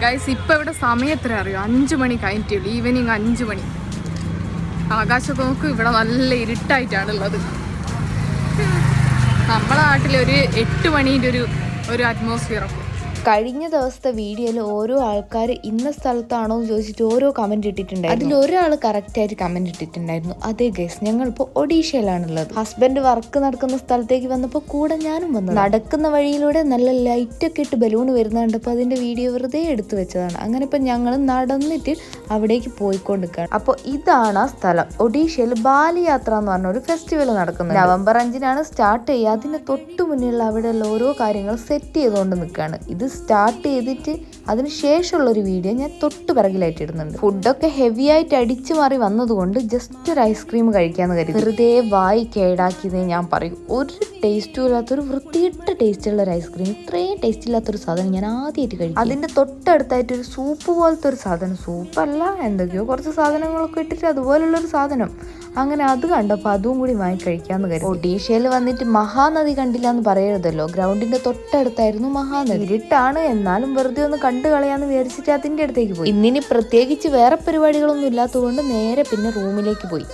Guys ഇപ്പം ഇവിടെ സമയം എത്ര അറിയോ? 5 മണി കഴിഞ്ഞിട്ടുള്ളൂ. ഈവനിങ് 5 മണി. ആകാശമൊക്കെ നോക്കും, ഇവിടെ നല്ല ഇരുട്ടായിട്ടാണുള്ളത്. നമ്മളെ നാട്ടിലൊരു 8 മണീൻ്റെ ഒരു അറ്റ്മോസ്ഫിയറൊക്കെ. കഴിഞ്ഞ ദിവസത്തെ വീഡിയോയിൽ ഓരോ ആൾക്കാർ ഇന്ന സ്ഥലത്താണോ എന്ന് ചോദിച്ചിട്ട് ഓരോ കമന്റ് ഇട്ടിട്ടുണ്ടായിരുന്നു. അതിലൊരാൾ കറക്റ്റായിട്ട് കമന്റ് ഇട്ടിട്ടുണ്ടായിരുന്നു. അതേ ഗൈസ്, ഞങ്ങളിപ്പോൾ ഒഡീഷയിലാണുള്ളത്. ഹസ്ബൻഡ് വർക്ക് നടക്കുന്ന സ്ഥലത്തേക്ക് വന്നപ്പോൾ കൂടെ ഞാനും വന്നു. നടക്കുന്ന വഴിയിലൂടെ നല്ല ലൈറ്റൊക്കെ ഇട്ട് ബലൂൺ വരുന്ന കണ്ടപ്പോൾ അതിന്റെ വീഡിയോ വെറുതെ എടുത്തു വെച്ചതാണ്. അങ്ങനെ ഇപ്പം ഞങ്ങൾ നടന്നിട്ട് അവിടേക്ക് പോയിക്കൊണ്ടിരിക്കുകയാണ്. അപ്പോൾ ഇതാണ് ആ സ്ഥലം. ഒഡീഷയിൽ ബാലി യാത്ര എന്ന് പറഞ്ഞ ഒരു ഫെസ്റ്റിവൽ നടക്കുന്നത്. നവംബർ 5-നാണ് സ്റ്റാർട്ട് ചെയ്യുക. അതിന് തൊട്ടു മുന്നിലുള്ള അവിടെയുള്ള ഓരോ കാര്യങ്ങൾ സെറ്റ് ചെയ്തുകൊണ്ട് നിൽക്കുകയാണ്. ഇത് സ്റ്റാർട്ട് ചെയ്തിട്ട് അതിന് ശേഷമുള്ള ഒരു വീഡിയോ ഞാൻ തൊട്ട് പിറകിലായിട്ട് ഇടുന്നുണ്ട്. ഫുഡൊക്കെ ഹെവി ആയിട്ട് അടിച്ചു മാറി വന്നതുകൊണ്ട് ജസ്റ്റ് ഒരു ഐസ്ക്രീം കഴിക്കാന്ന് കരുതി. വെറുതെ വായി കേടാക്കിയതേ ഞാൻ പറയും. ഒരു ടേസ്റ്റും ഇല്ലാത്തൊരു വൃത്തിയിട്ട ടേസ്റ്റുള്ള ഒരു ഐസ്ക്രീം, ഇത്രയും ടേസ്റ്റ് ഇല്ലാത്തൊരു സാധനം ഞാൻ ആദ്യമായിട്ട് കഴിക്കും. അതിന്റെ തൊട്ടടുത്തായിട്ട് ഒരു സൂപ്പ് പോലത്തെ ഒരു സാധനം, സൂപ്പല്ല എന്തൊക്കെയോ കുറച്ച് സാധനങ്ങളൊക്കെ ഇട്ടിട്ട് അതുപോലുള്ളൊരു സാധനം. അങ്ങനെ അത് കണ്ടപ്പോൾ അതും കൂടി വാങ്ങി കഴിക്കാന്ന് കരുതി. ഒഡീഷയിൽ വന്നിട്ട് മഹാനദി കണ്ടില്ല എന്ന് പറയരുതല്ലോ. ഗ്രൗണ്ടിന്റെ തൊട്ടടുത്തായിരുന്നു മഹാനദി. ഇരുട്ടാണ്, എന്നാലും വെറുതെ ഒന്ന് കണ്ടു കളയാന്ന് വിചാരിച്ചിട്ട് അതിന്റെ അടുത്തേക്ക് പോയി. ഇന്നിനി പ്രത്യേകിച്ച് വേറെ പരിപാടികളൊന്നും ഇല്ലാത്തതുകൊണ്ട് നേരെ പിന്നെ റൂമിലേക്ക് പോയി.